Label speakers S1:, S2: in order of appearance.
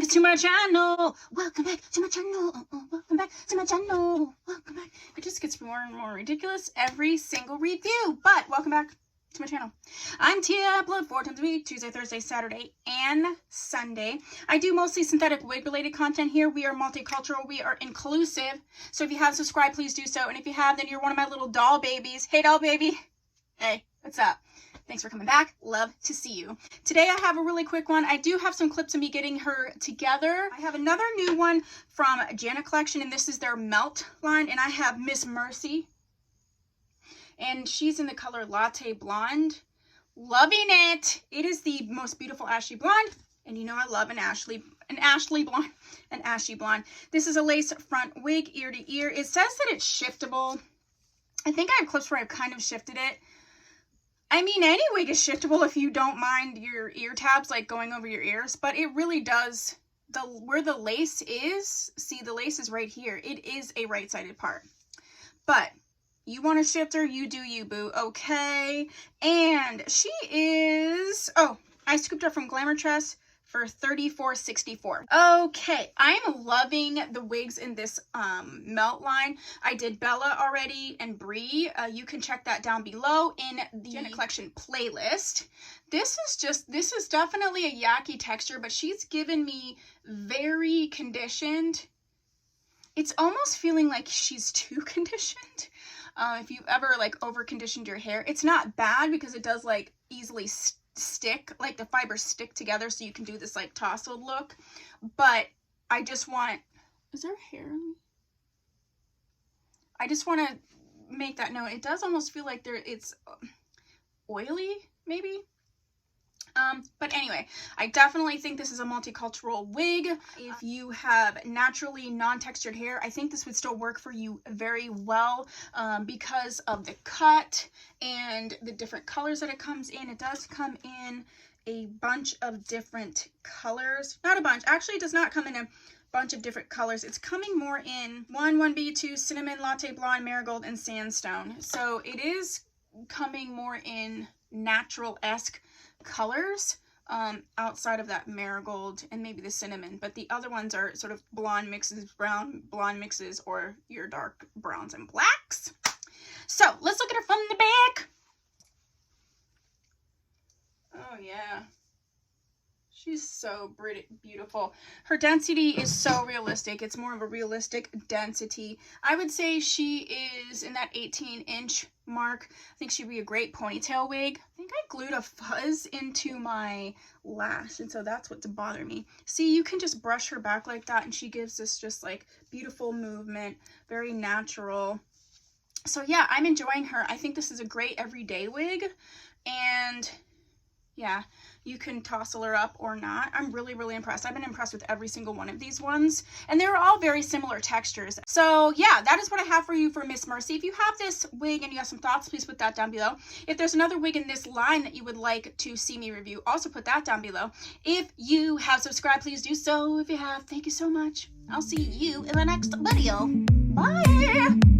S1: to my channel. Welcome back to my channel. Welcome back to my channel. Welcome back. It just gets more and more ridiculous every single review, but welcome back to my channel. I'm Tia. I upload 4 times a week, Tuesday, Thursday, Saturday, and Sunday. I do mostly synthetic wig related content here. We are multicultural. We are inclusive. So if you haven't subscribed, please do so. And if you have, then you're one of my little doll babies. Hey, doll baby. Hey, what's up? Thanks for coming back. Love to see you. Today I have a really quick one. I do have some clips of me getting her together. I have another new one from Janet Collection, and this is their Melt line. And I have Miss Mercy. And she's in the color Latte Blonde. Loving it. It is the most beautiful ashy blonde. And you know I love an ashy blonde. This is a lace front wig, ear to ear. It says that it's shiftable. I think I have clips where I've kind of shifted it. I mean, any wig is shiftable if you don't mind your ear tabs like going over your ears, but it really does. Where the lace is, see, the lace is right here. It is a right-sided part. But you want a shifter, you do you, boo. Okay. And she is, oh, I scooped her from Glamour Tress for $34.64. Okay, I'm loving the wigs in this Melt line. I did Bella already and Brie. You can check that down below in the Janet Collection playlist. This is definitely a yucky texture, but she's given me very conditioned. It's almost feeling like she's too conditioned. If you've ever like over conditioned your hair, it's not bad because it does like easily stick, like the fibers stick together, so you can do this like tousled look. But I just want, is there hair on me? I just want to make that note. It does almost feel like it's oily, maybe. But anyway, I definitely think this is a multicultural wig. If you have naturally non-textured hair, I think this would still work for you very well because of the cut and the different colors that it comes in. It does come in a bunch of different colors. Not a bunch. Actually, it does not come in a bunch of different colors. It's coming more in 1B, 2, cinnamon, latte blonde, marigold, and sandstone. So it is coming more in natural-esque colors outside of that marigold and maybe the cinnamon, but the other ones are sort of blonde mixes, brown blonde mixes, or your dark browns and blacks. So let's look at her from the back. Oh yeah, she's so beautiful. Her density is so realistic. It's more of a realistic density. I would say she is in that 18-inch mark. I think she'd be a great ponytail wig. I think I glued a fuzz into my lash, and so that's what to bother me. See, you can just brush her back like that, and she gives this just like beautiful movement, very natural. So yeah, I'm enjoying her. I think this is a great everyday wig, and yeah, you can tousle her up or not. I'm really, really impressed. I've been impressed with every single one of these ones, and they're all very similar textures. So yeah, that is what I have for you for Miss Mercy. If you have this wig and you have some thoughts, please put that down below. If there's another wig in this line that you would like to see me review, also put that down below. If you have subscribed, please do so. If you have, thank you so much. I'll see you in the next video. Bye!